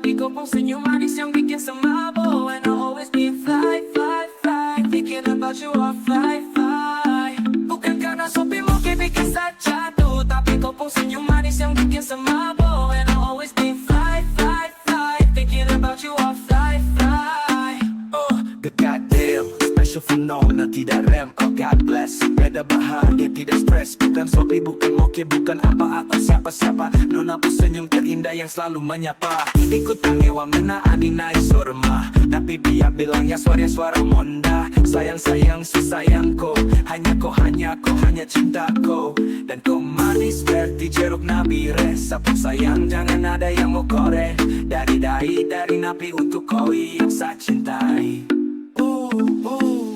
Tapi kau pun senyum manis yang bikin semabuk. And I'll always be fly, fly, fly. Thinking about you all fly, fly. Bukan karena sopimu ke bikin saya jatuh, tapi kau pun senyum manis yang bikin semabuk. And I'll always be fly, fly, fly. Thinking about you all fly, fly. The goddamn special phenomena, tidak rem, oh God bless. Beda bahagia, tidak stres. Bukan sopi, bukan moke, bukan apa-apa siapa-siapa. Nona pun senyum terindah yang selalu menyapa. Ikut tangewa mena adinai sorma. Tapi dia bilangnya suara monda. Sayang-sayang susayangku, hanya kau, hanya cintaku. Dan kau manis seperti jeruk nabire. Sapu sayang jangan ada yang mau kore. Dari napi untuk kau yang saya cintai.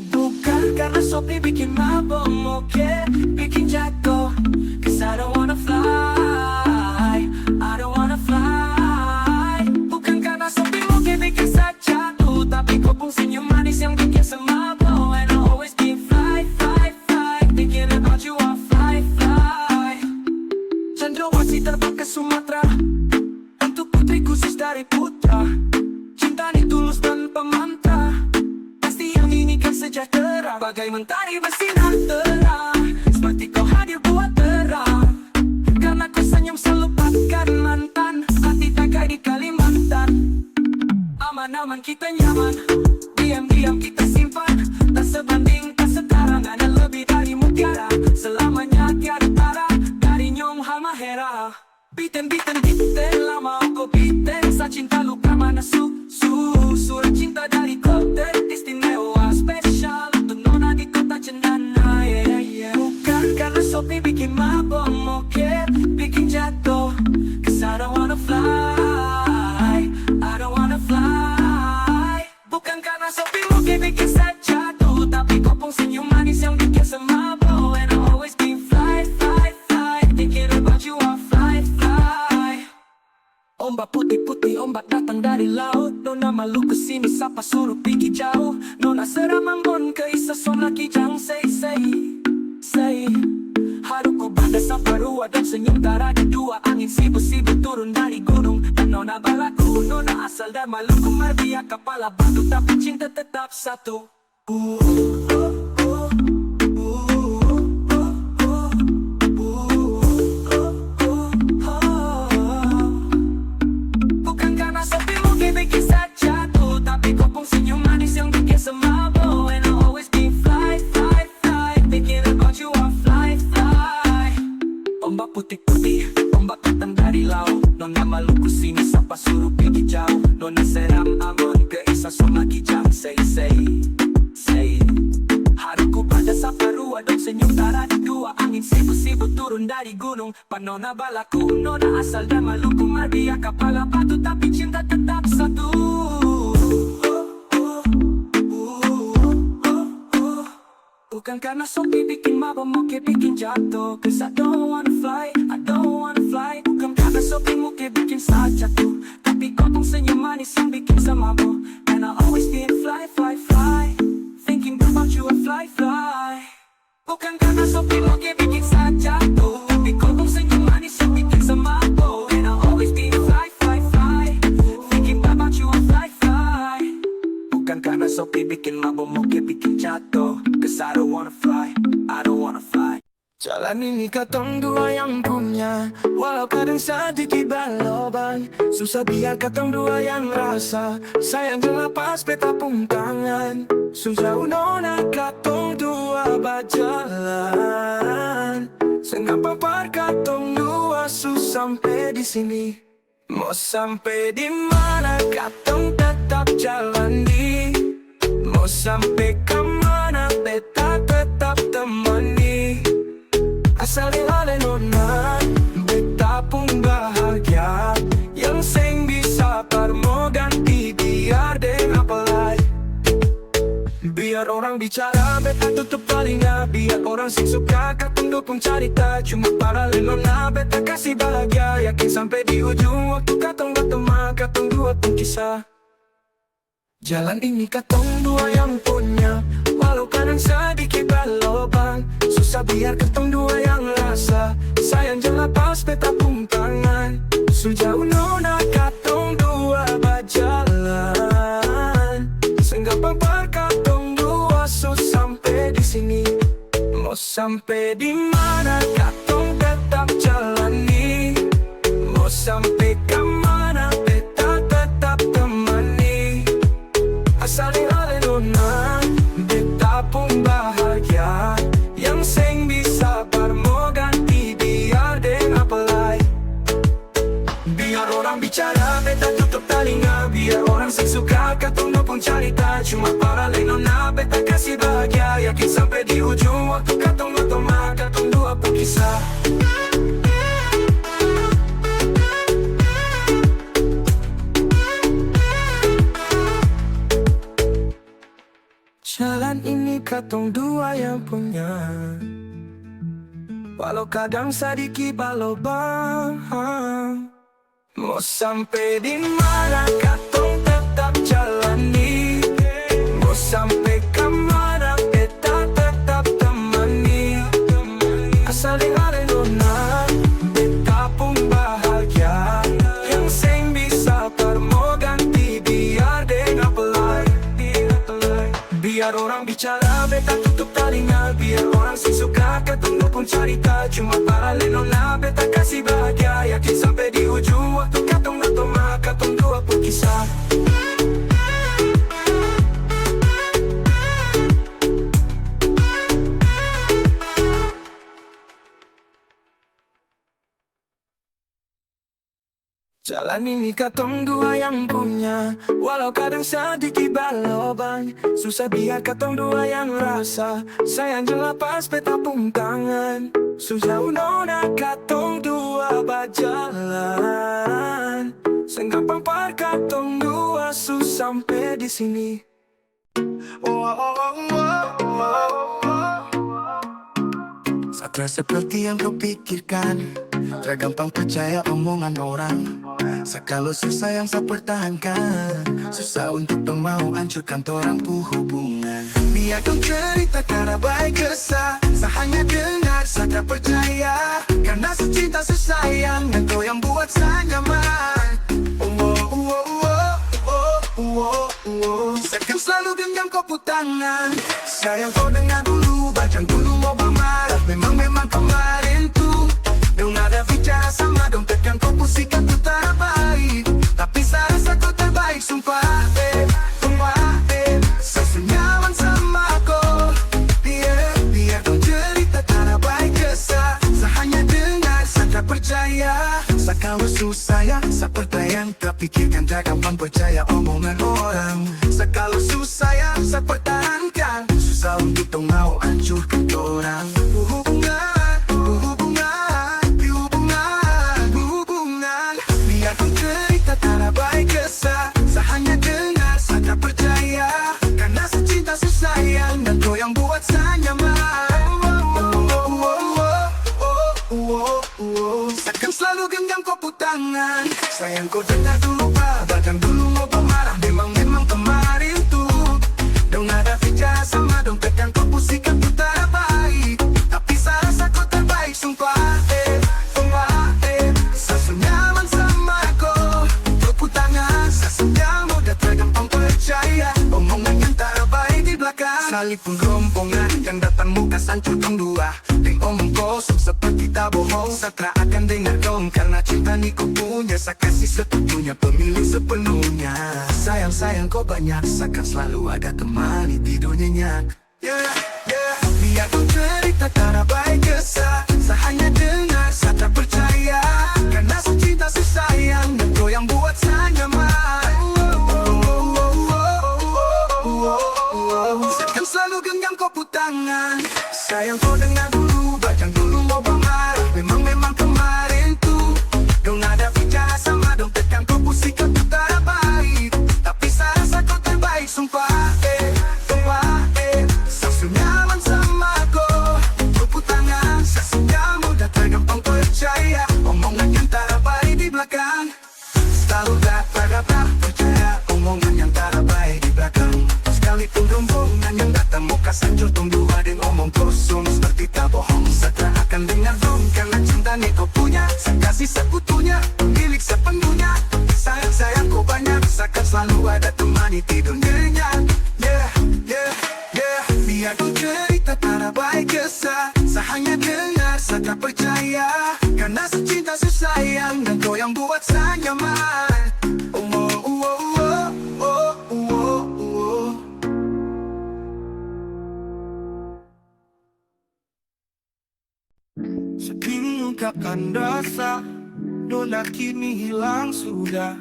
Bukan karena sopi bikin mabok, moke bikin jatuh. Cause I don't wanna fly, I don't wanna fly. Bukan karena sopi moke bikin saya jatuh, tapi kau pun senyum manis yang bikin semabuk. And I'll always be fly, fly, fly. Thinking about you all fly, fly. Cendrawasih terbang ke Sumatera untuk putri khusus dari putra. Cinta ini tulus tanpa mantra. Pasti yang ini kan sejahtera. Bagai mentari bersinar terang, seperti kau hadir buat terang. Karena kau senyum selupakan mantan. Hati takai di Kalimantan. Aman-aman kita nyaman, diam-diam kita simpan. Tak sebanding, tak setara, ada lebih dari mutiara. Selamanya tiada tara, dari Nyong Halmahera. Biten lama kau biten. Sa cinta luka mana surat cinta dari kota istimewa spesial untuk nona di kota cendana, yeah, yeah. Bukan karena sopi bikin mabok, moke bikin jatuh. Cause I don't wanna fly, I don't wanna fly. Bukan karena sopi moke bikin saya jatuh, tapi kau pun senyum manis yang bikin semabuk. And I'll always be fly, fly, fly. Thinking about you all fly, fly. Ombak putih-putih, ombak datang dari laut. Nona malu kesini, sapa suruh pergi jauh. Nona seram ambon ke isa sona kijang. Say haruku banda sapa rua dan senyum tara di dua. Angin sibuk-sibuk turun dari gunung. Dan nona balaku, nona asal dari Maluku. Marbia kepala batu, tapi cinta tetap satu. Bukan karena sopi moke bikin saya jatuh, tapi kau pun senyum manis yang bikin semabuk. And I'll always be fly, fly, fly. Thinking about you all fly, fly. Ombak putih-putih, ombak datang dari laut. Nona Maluku sini, sapa suruh pergi jauh. Nona seram ambon ke isa sona kijang. Say haruku pada sapa rua dong senyum tara di dua. Angin sibuk-sibuk turun dari gunung. Panona balaku, nona asal dari Maluku. Marbia kepala batu, tapi cinta tetap satu. Bukan karena sopi bikin mabok, moke bikin jatuh. Cause I don't wanna fly, I don't wanna fly. Bukan karena sopi moke bikin saya jatuh, tapi kau pun senyum manis yang bikin semabuk. And I'll always be fly, fly, fly. Thinking about you, I fly, fly. Bukan karena sopi moke bikin saya jatuh, tapi kau pun senyum manis yang bikin semabuk. And I'll always be fly, fly, fly. Thinking about you, I fly, fly. Bukan karena sopi bikin mabok, moke bikin jatuh. Cause I don't wanna fly, I don't wanna fly. Jalan ini katong dua yang punya, walau kadang sedikit berlobang. Susah biar katong dua yang rasa. Sayang jelapas peta pun tangan. Sejauh nona katong dua berjalan. Sengapa par katong dua sampai di sini. Mau sampai di mana katong tetap jalani. Mau sampai ke mana beta tetap temani. Asal ilale nona, beta pun bahagia. Yang seng bisa parmo ganti biar den apalai. Biar orang bicara beta tutup telinga. Biar orang sing suka katong dukung carita. Cuma para nona beta kasih bahagia. Yakin sampai di ujung waktu katong berteman. Katong dua pun kisah. Jalan ini katong dua yang punya, walau kadang sedikit berlobang. Susah biar katong dua yang rasa. Sayang jelapas peta pun tangan. Sejauh nona katong dua sampai di mana katong tetap jalani. Mau sampai ke mana beta tetap temani. Asal di alun-alun beta pun bahagia. Yang seng bisa mau ganti biar deng apalai. Biar orang bicara beta tutup telinga. Biar orang seng suka katong no pun cerita. Cuma para lenona beta kasih bahagia. Yakin sampai di ujung waktu katong otoma katong dua pun kisah. Jalan ini katong dua yang punya. Walau kadang sedikit balobang. Mau sampai di mana katong tetap jalani. Mau sampai ke mana beta tetap temani. Asal di alun-alun beta pun bahagia. Yang seng bisa mau ganti biar deng apalai. Biar orang bicara beta tutup telinga. Biar orang sing suka katong pun cerita. Cuma para lenona beta kasih bahagia. Yakin sampai di ujung waktu katong otoma katong dua pun kisah. Jalan ini katong dua yang punya. Walau kadang sedikit balobang. Susah biar katong dua yang rasa. Sayang jelas pas beta pun tangan. Sejauh nona katong dua berjalan. Senggampang par katong dua sampai di sini. Satra seperti yang kau pikirkan. Tergampang percaya omongan orang. Sekalau susah yang saya pertahankan. Susah untuk dong mau hancurkan torang pu hubungan. Biar kau cerita karena baik kesah. Saya hanya dengar, saya tak percaya. Karena secinta sesayang dan kau yang buat saya nyaman. Saya kan selalu genggam kau tangan. Sayang kau dengar dulu, baca dulu mau bermarah. Memang kemarin tuh dong ada bicara sama dong tekan kau pusikan tuh tak baik. Tapi saya rasa kau terbaik, sumpah saya senyaman sama kau. Biar kau cerita karena baik kesah. Saya hanya dengar, saya tak percaya. Saya kalau susah ya, saya percaya. Tak pikirkan tak gampang percaya omongan orang. Saya kalau susah ya, saya pertahankan. Susah untuk dong mau hancurkan orang. Biar kau cerita karena baik kesah. Saya hanya dengar, saya tak percaya. Karena secinta sesayang dan kau yang buat saya nyaman. Saya kan selalu genggam kau tangan. Sayang kau dengar dulu pak, badan dulu mau bermarah. Memang kemarin tuh dong ada bicara sama dong tekan kau pusikan tuh tak baik. Tapi saya rasa kau terbaik, sumpah saya senyaman sama kau. Tepuk tangan, saya sedang mudah tergampang percaya. Omongan yang tak baik di belakang. Sekalipun rombongan yang datang muka sancur dong dua. Deng omong kosong seperti tak bohong. Saya tak akan dengar dong karena cinta ni kau punya. Saya kasih setujunya, pemilih sepenuhnya. Sayang kau banyak, saya kan selalu ada temani tidur nyenyak. Biar kau cerita karena baik kesah. Saya hanya dengar, saya tak percaya. Karena secinta sesayang dan kau yang buat saya nyaman. Saya kan selalu genggam kau tangan. Sayang kau dengar dulu, baca dulu mau bermarah. Memang kemarin tuh dong ada bicara sama dong tekan kau pusikan tuh tak baik. Tapi saya rasa kau terbaik, sumpah saya senyaman sama kau. saya, karena secinta sesayang dan kau yang buat saya nyaman. Oh, oh, oh, oh, oh, oh, oh, oh. Sepingin ungkapkan rasa, Nona kini hilang sudah.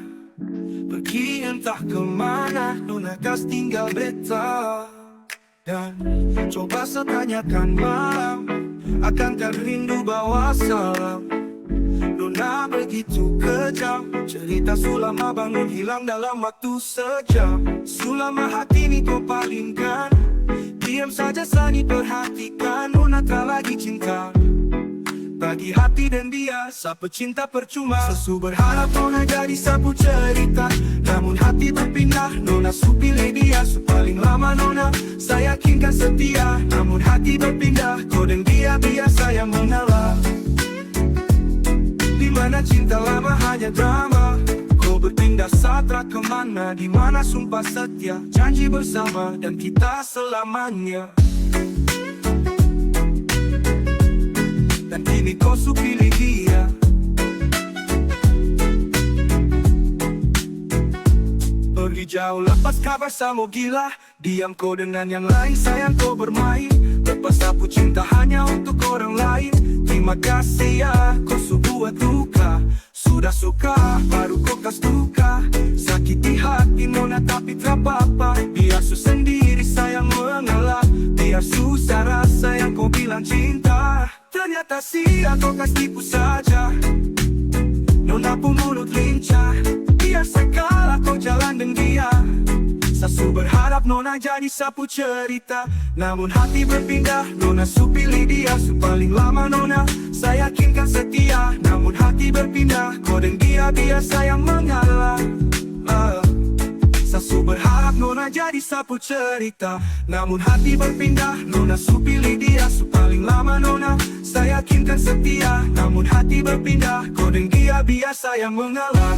Pergi entah kemana, Nona kas tinggal beta. Dan coba setanyakan malam, akankah rindu bawa salam. Nona begitu kejam, cerita sulama bangun hilang dalam waktu sejam. Sulama hati ini kau palingkan, diam saja sani perhatikan. Nona tak lagi cinta bagi hati dan dia, sapu cinta percuma. Sesu berharap Nona jadi sapu cerita, namun hati berpindah. Nona su pilih dia, su paling lama Nona saya yakinkan setia. Namun hati berpindah, kau dan dia biasa yang mengalah. Dimana cinta lama hanya drama, kau berpindah satra kemana. Dimana sumpah setia, janji bersama dan kita selamanya. Dan kini kau su pilih dia. Pergi jauh lepas kabar sama gila, diam kau dengan yang lain, sayang kau bermain. Lepas sapu cinta hanya untuk orang lain. Terima kasih ya, kau su buat duka. Sudah suka, baru kau kas duka. Sakiti hati Nona tapi tak apa-apa. Biar su sendiri sayang mengalah. Biar susah rasa yang kau bilang cinta, ternyata sia kau kas tipu saja. Nona pun mulut lincah, biar segala kau jalan dengan dia. Sasu berharap Nona jadi sapu cerita, namun hati berpindah. Nona su pilih dia, su paling lama Nona saya yakinkan setia. Namun hati berpindah, kau dan dia biasa yang mengalah. Sasu berharap Nona jadi sapu cerita, namun hati berpindah. Nona su pilih dia, su paling lama Nona saya yakinkan setia. Namun hati berpindah, kau dan dia biasa yang mengalah.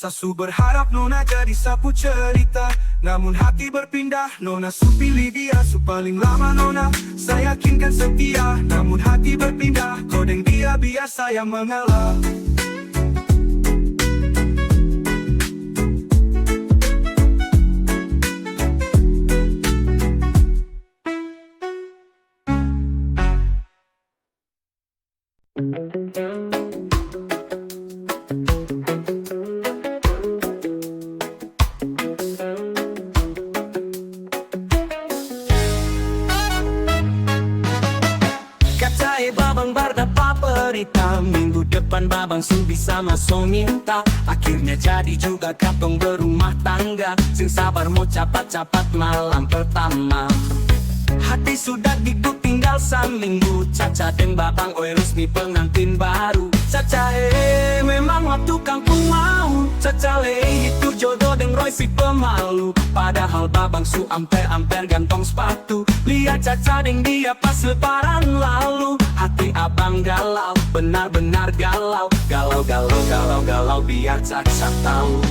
Sasu berharap Nona jadi sapu cerita, namun hati berpindah. Nona su pilih dia, su paling lama Nona saya yakinkan setia. Namun hati berpindah, kau dan dia biasa yang mengalah. Babang berdapa perita, minggu depan babang su bisa masuk minta. Akhirnya jadi juga katong berumah tangga, sing sabar mau capat-capat malam pertama. Hati sudah dikut tinggal seminggu, Caca dan babang oi resmi pengantin baru. Caca memang waktu kampung mau, Caca itu jodoh dan Roy si pemalu. Padahal babang su amper-amper gantong sepatu. Lihat Caca dan dia pas lebaran lalu. Hati abang galau, benar-benar galau. Galau, galau, galau, galau, biar Caca tahu.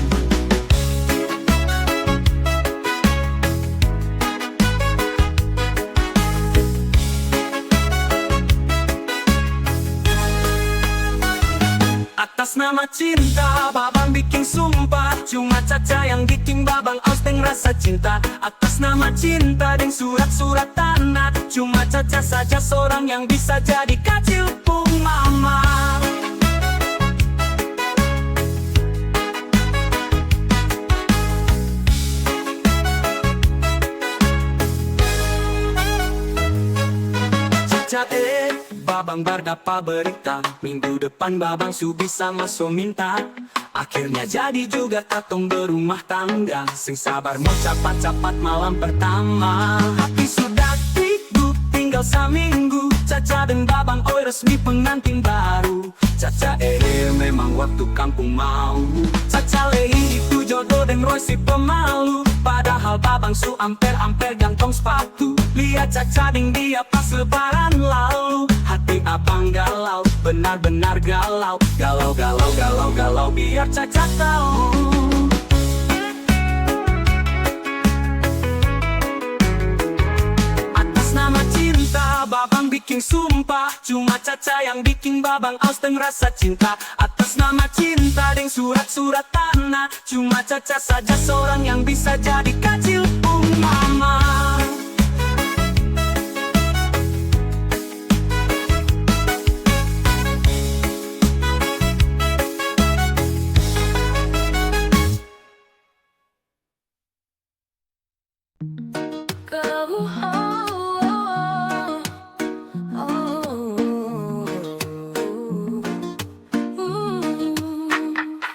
Atas nama cinta, babang bikin sumpah. Cuma Caca yang bikin babang austing rasa cinta. Atas nama cinta dan surat-surat tanah, cuma Caca saja seorang yang bisa jadi kacil pung mama. Caca babang berdapa berita, minggu depan babang su bisa masuk minta. Akhirnya jadi juga katong berumah tangga, sing sabar mau capat-capat malam pertama. Hati sudah tidur tinggal seminggu, Caca dan babang oi resmi pengantin baru. Caca memang waktu kampung mau, Caca itu jodoh dan Roy si pemalu. Padahal babang su amper-amper gantong sepatu. Lihat Caca dan dia pas lebaran lalu. Hati abang galau, benar-benar galau. Galau, galau, galau, galau, biar Caca tahu. bikin sumpah. Cuma Caca yang bikin babang aus deng rasa cinta. Atas nama cinta deng surat-surat tanah. Cuma Caca saja seorang yang bisa jadi kacil mama.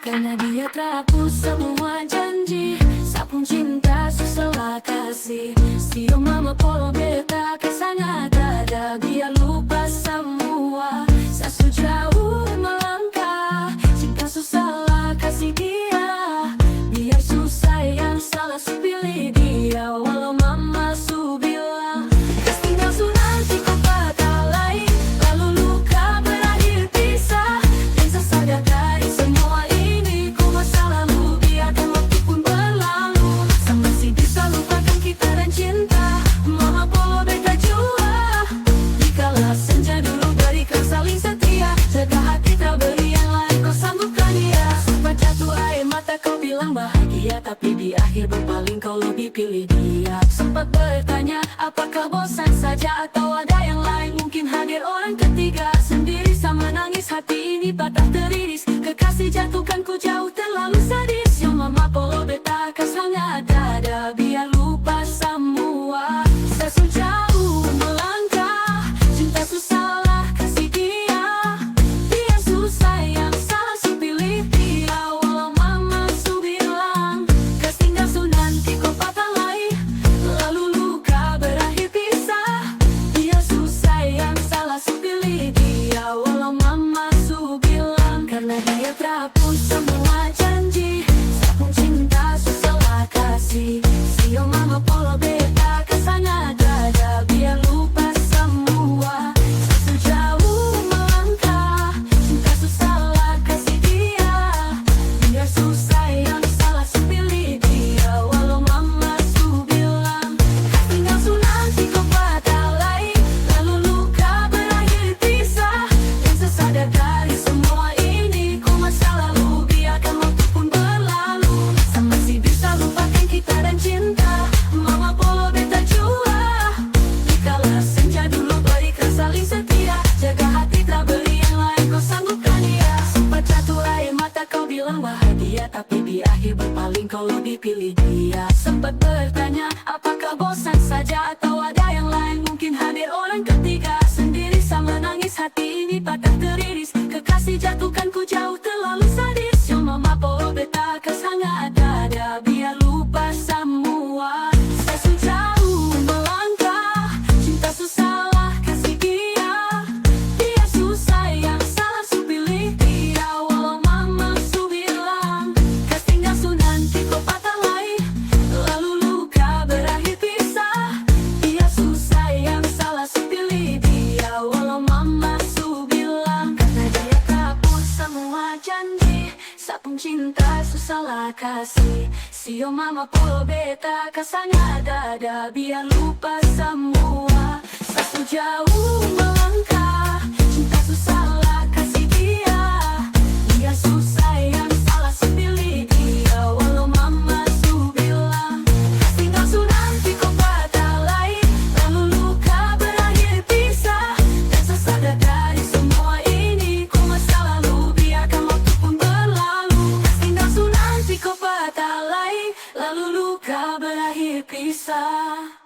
Karena dia terhapus semua janji, sapung cinta susah kasih. Sio mama polo beta kesannya ada, dia lupa semua. Sasu jauh melangkah, cinta susah kasih dia. Biar susah yang salah su pilih dia. Walau mama su bilang kas tinggal su nanti kau patah lain, lalu luka berakhir pisah. Dan sesadar dari semua ini, ku masa lalu biarkan waktu pun berlalu. Sang masih bisa lupakan kita dan cinta. Mama polo beta jua. Dikala senja dulu berikan saling setia, jaga hati tak beri yang lain kau sanggupkan dia. Sempat jatuh air mata kau bilang bahagia, tapi di akhir berpaling kau lebih pilih dia. Sempat bertanya apakah bosan saja atau ada yang lain, mungkin hadir orang ketiga. Sendiri sama nangis hati ini patah teriris, kekasih jatuhkan ku jauh terlalu sadis. Yo mama polo beta kasangnya ada, biar lupa semua. Sesu jauh melangkah, cinta susah kasih dia. Dia susah yang salah su pilih dia. Walau mama su bilang kas tinggal su nanti kau patah lain, lalu luka berakhir pisah. Dia susah yang salah su pilih dia. Walau mama su bilang karena dia terhapus semua janji, sapung cinta susah kasih. Sio mama polo beta kesannya ada, biar lupa semua. Sesu jauh melangkah, cinta susah kasih dia. Biar susah yang salah su pilih dia. Walau mama su bilang kas tinggal su nanti kau patah lain, lalu luka berakhir pisah. Dan sesadar dari semua ini, ku masa lalu biarkan waktu pun berlalu. Sang masih bisa lupakan kita dan cinta. Mama polo beta jua. Dikala senja dulu berikan saling setia, jaga hati tak beri yang lain kau sanggupkan dia. Sempat jatuh air mata kau bilang bahagia, tapi di akhir berpaling kau lebih pilih dia. Sempat bertanya apakah bosan saja atau ada yang lain, mungkin hadir orang ketiga. Sendiri sama nangis hati ini patah teriris, kekasih jatuhkan ku jauh terlalu sadis. Yo mama polo beta kasangnya ada, biar lupa semua. Sesu jauh melangkah, cinta susah kasih dia. Dia susah yang salah su pilih dia. Walau mama su bilang kas tinggal su nanti kau patah lain, lalu luka berakhir pisah. Dia susah yang salah su pilih dia. Walau mama su bilang karena dia terhapus semua janji, sapung cinta susah kasih. Sio mama polo beta kasangnya ada, biar lupa semua. Sesu jauh melangkah, cinta susah kasih dia. Dia susah yang salah su pilih dia. Walau mama su bilang kas tinggal su nanti kau patah lain, lalu luka berakhir pisah. Dan sesadar dari semua ini, ku masa lalu biarkan waktu pun berlalu. Kas tinggal su nanti kau patah lain, lalu luka berakhir pisah.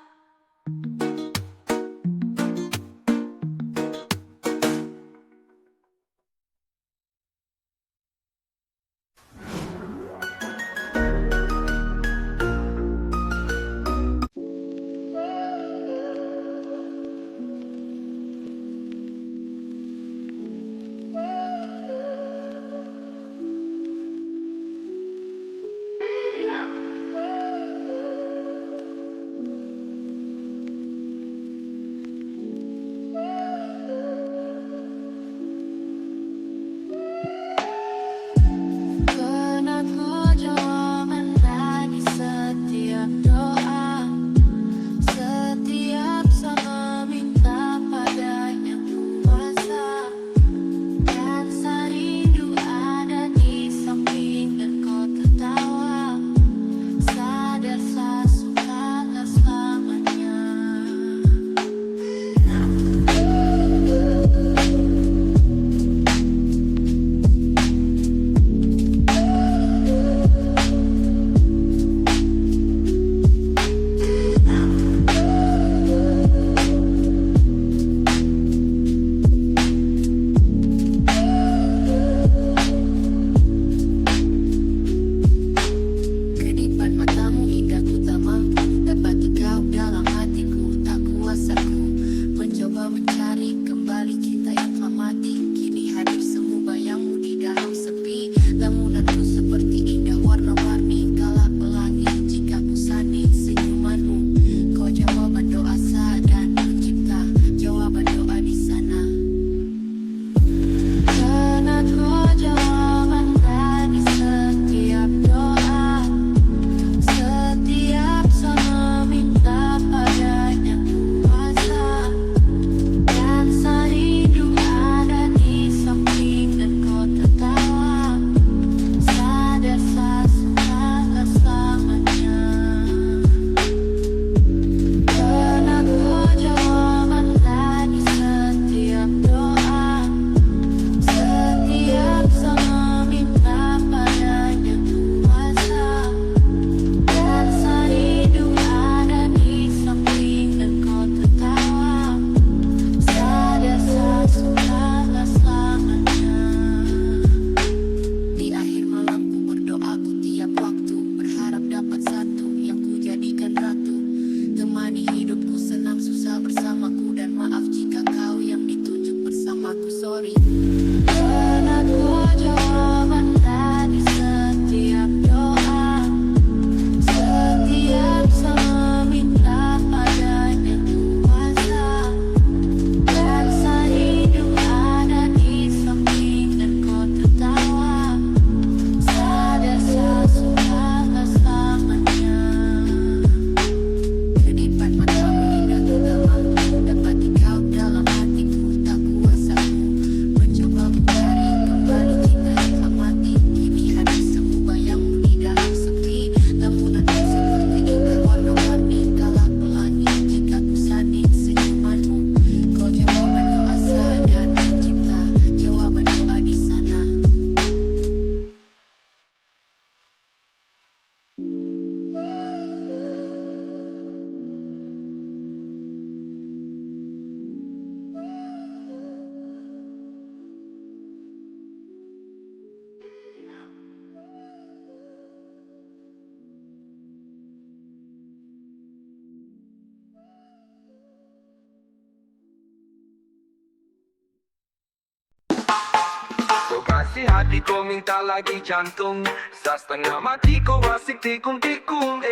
kasih hati kau minta lagi jantung. Setengah mati kau asik tikung-tikung.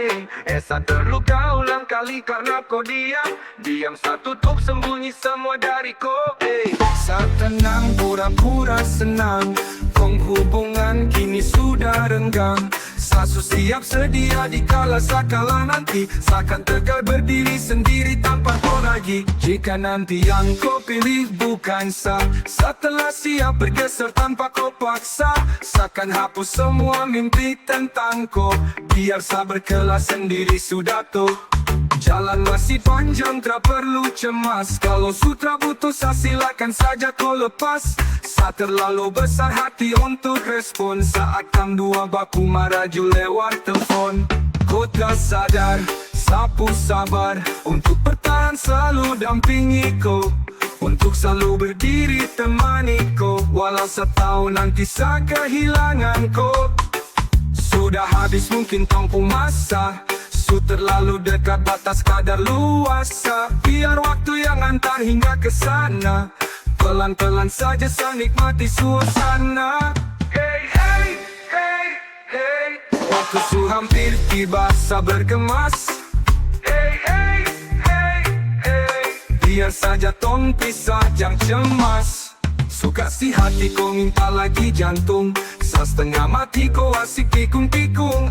Esa terluka ulang kali karena kau diam. Diam satu tutup sembunyi semua dari kau. Saat tenang pura-pura senang, penghubungan kini sudah renggang. Sasu siap sedia dikala sakala nanti, seakan tegar berdiri sendiri tanpa kau lagi. Jika nanti yang kau pilih bukan sah, setelah siap bergeser tanpa kau paksa, seakan hapus semua mimpi tentang kau. Biar sabar kelas sendiri sudah tuh. Jalan masih panjang, tak perlu cemas. Kalau sutra putus, silakan saja kau lepas. Saat terlalu besar hati untuk respon, saat kang dua baku maraju lewat telepon. Kau tak sadar, sapu sabar untuk bertahan selalu dampingi kau, untuk selalu berdiri temani kau. Walau setahun nanti saya kehilangan kau. Sudah habis mungkin tempuh masa, terlalu dekat batas kadar luasa. Biar waktu yang antar hingga ke sana, pelan-pelan saja saya nikmati suasana. Hey, hey, hey, hey. Waktu su hampir tiba, sabar kemas. Hey, hey, hey, hey. Biar saja tong pisah, jangan cemas. Suka si hati kau minta lagi jantung. Setengah mati kau asik tikung-tikung.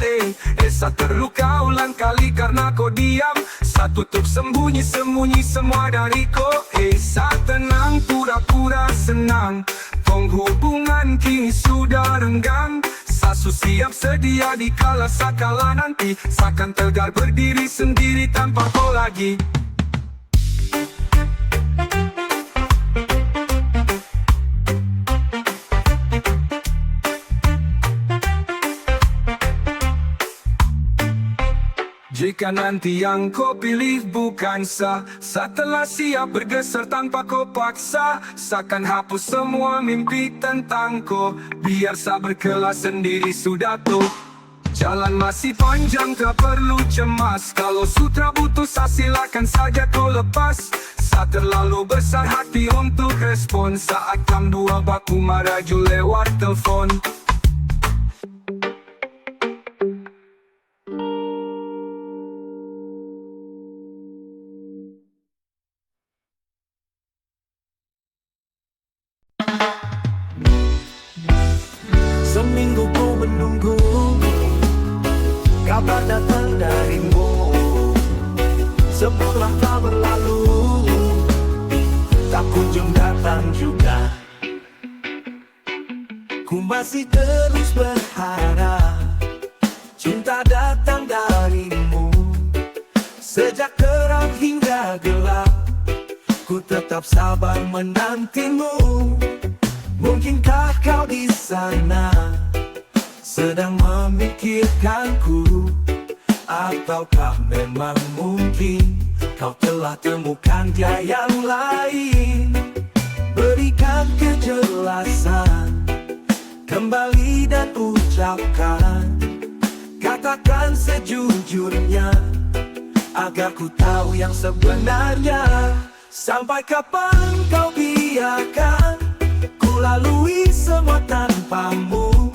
Esa terluka ulang kali karena kau diam. Saat tutup sembunyi-sembunyi semua dari kau. Saat tenang pura-pura senang, penghubungan kini sudah renggang. Sasu siap sedia dikala sakala nanti, seakan tegar berdiri sendiri tanpa kau lagi. Jika nanti yang kau pilih bukan sah, setelah siap bergeser tanpa kau paksa, seakan hapus semua mimpi tentang kau. Biar sabar kelas sendiri sudah tuh. Jalan masih panjang, tak perlu cemas. Kalau sutra putus, silakan saja kau lepas. Saat terlalu besar hati untuk respon, saat kang dua baku maraju lewat telepon. Seminggu ku menunggu kabar datang darimu. Sebulan tak berlalu, tak kunjung datang juga. Ku masih terus berharap cinta datang darimu. Sejak terang hingga gelap, ku tetap sabar menantimu. Mungkinkah kau di sana sedang memikirkanku, ataukah memang mungkin kau telah temukan dia yang lain? Berikan kejelasan kembali dan ucapkan, katakan sejujurnya agar ku tahu yang sebenarnya. Sampai kapan kau biarkan ku lalui semua tanpamu?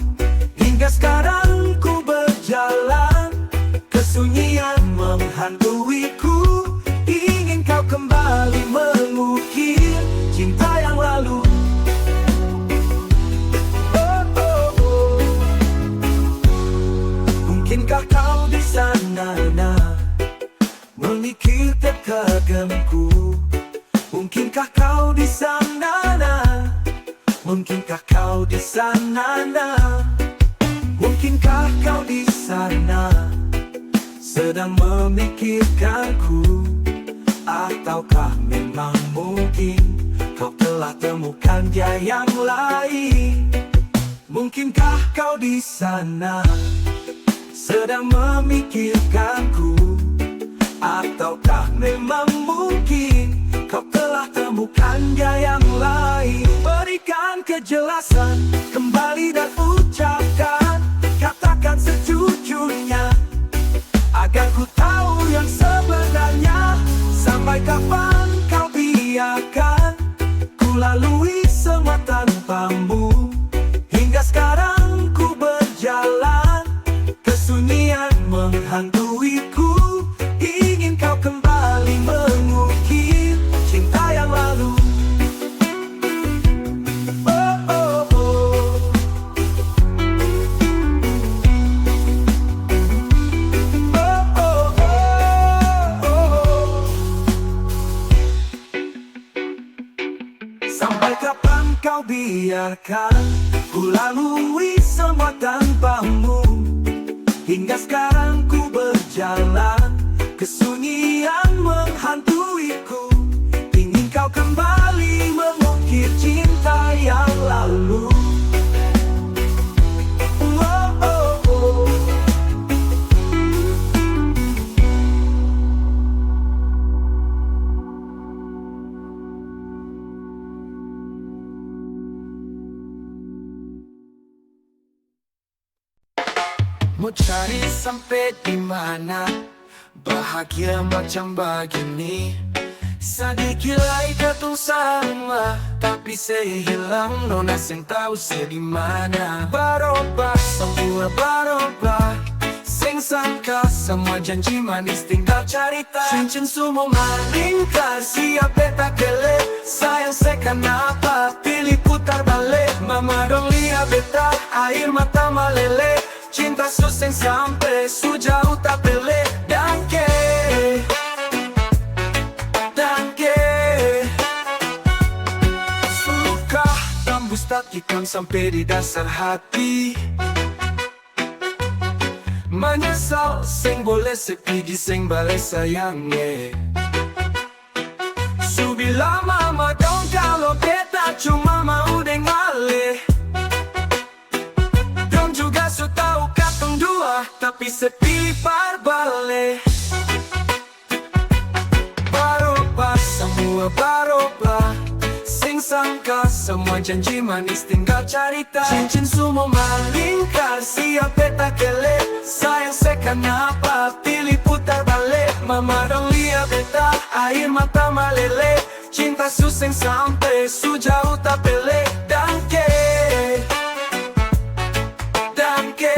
Hingga sekarang ku berjalan, kesunyian menghantuiku. Ingin kau kembali mengukir cinta yang lalu. Oh, oh, oh. Mungkinkah kau di sana memikir terkagumku? Mungkinkah kau di sana? Mungkinkah kau di sana? Mungkinkah kau di sana sedang memikirkanku, ataukah memang mungkin kau telah temukan dia yang lain? Mungkinkah kau di sana sedang memikirkanku, ataukah memang mungkin kau telah temukan dia yang lain? Berikan kejelasan kembali dan ucapkan, katakan sejujurnya agar ku tahu yang sebenarnya. Sampai kapan kau biarkan ku lalui semua tanpamu? Hingga menghantuiku. Ingin kau kembali mengukir cinta yang lalu. Oh, oh, oh. Oh, oh, oh, oh. Sampai kapan kau biarkan ku lalui semua tanpamu? Hingga sekarang ku berjalan, kesunyian menghantuiku. Ingin kau kembali mengukir cinta yang lalu. Oh, oh, oh. Mau cari sampai di mana bahagia macam begini? Sedikit lagi katung sama, tapi saya hilang, nona sen tahu saya di mana. Barobah, semua barobah, sing sangka semua janji manis tinggal cerita. Cincin semua malingkar, siap beta kele. Sayang saya kenapa pilih putar balik? Mama dong lihat beta, air mata meleleh. Cinta susah sampai sejauh tak pelek. Danke, danke. Suka tembus takikan sampai di dasar hati. Menyesal sing boleh sepi di sing balai sayangnya. Subila mama dong kalau beta cuma mau dengalih. Tapi sepi balik. Barobah, semua barobah, sing sangka semua janji manis tinggal cerita. Cincin semua malingkar, siap beta kele. Sayang saya kenapa pilih putar balik? Mama dong lihat beta, air mata meleleh. Cinta susah sampai sejauh tak pelek. Danke, danke.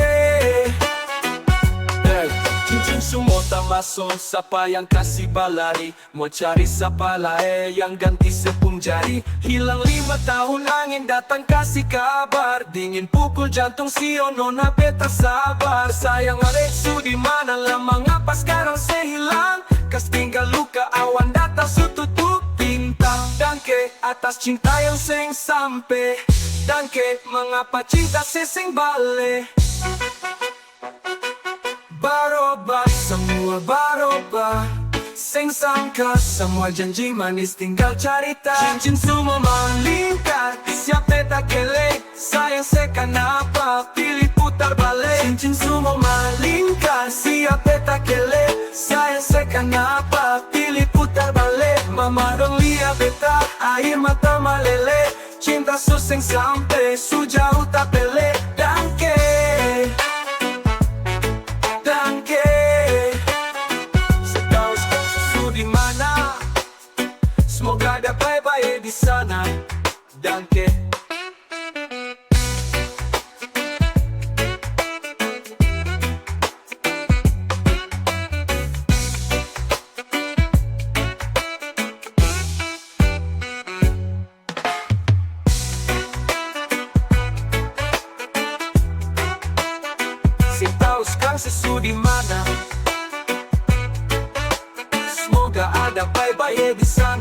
Semua tak masuk, siapa yang kasih balari? Mau cari siapa lain yang ganti sepung jari? Hilang 5 tahun angin datang kasih kabar. Dingin pukul jantung si nona beta sabar. Sayang Alexu di mana lama ngapa sekarang saya hilang? Kas tinggal luka awan datang tutup bintang. Danke atas cinta yang sing sampai. Danke mengapa cinta sing balik. Barobah, semua barobah, sing sangka semua janji manis tinggal cerita. Cincin semua malingkar, siap beta kele. Sayang saya kenapa pilih putar balik? Cincin semua malingkar, siap beta kele. Sayang saya kenapa pilih putar balik? Mama dong lihat beta, air mata meleleh. Cinta susah sampai sejauh tak pelek. Danke, danke. Setahu sesuatu di mana, semoga ada baik-baik di sana. Danke. Tahu sekarang sesuatu di mana, semoga ada baik-baik di sana.